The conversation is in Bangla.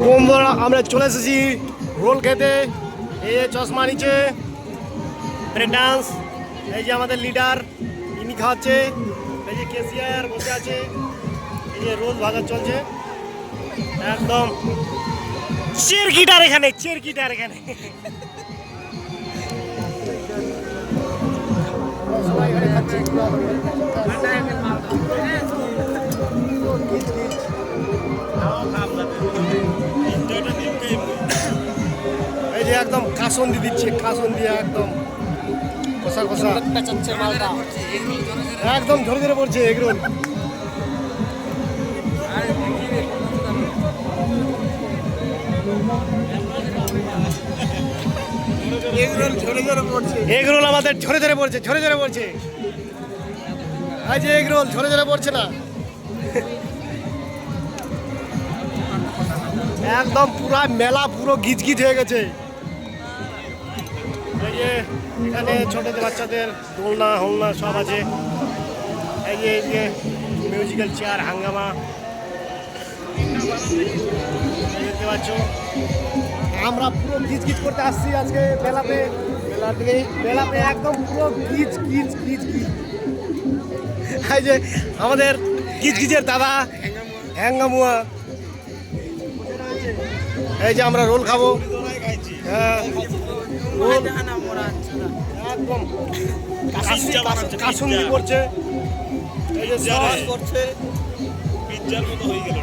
বন্ধুরা আমরা চলে এসেছি রোল খেতে। এই যে চশমা নিচে ব্রেক ডান্স, এই যে আমাদের লিডার ইনি খাওয়াচ্ছে, এই যে কেসিয়ার বসে আছে, এই যে রোল ভাজা চলছে একদম চেরকিটার এখানে, চেরকিটার এখানে। সবাই এখানে খাচ্ছে। এই যে একদম কাসন্দি দিচ্ছে, কাসন্দি একদম কষা কষা একদম ধরে ধরে পড়ছে এগরোল। এগরোল আমাদের ঝরে ঝরে পড়ছে, ঝরে ঝরে পড়ছে। এই যে এগরোল ঝরে ঝরে পড়ছে না, একদম পুরা মেলা পুরো গিজগিজ হয়ে গেছে। এই যে এখানে ছোটদের বাচ্চাদের দোলনা হোলনা সব আছে। এই যে মিউজিক্যাল চেয়ার হাঙ্গামা দেখতে পাচ্ছ। আমরা পুরো গিজগিজ করতে আসছি আজকে মেলাতে, মেলাতে একদম পুরো গিজ গিজ গিজ গিজ। এই যে আমাদের গিজগিজের দাদা হ্যাঙ্গামুয়া। এই যে আমরা রোল খাবো, হ্যাঁ রোল একদম কাসুন্দি করছে, এই যে সস করছে, পিজ্জার মতো হয়ে গেল।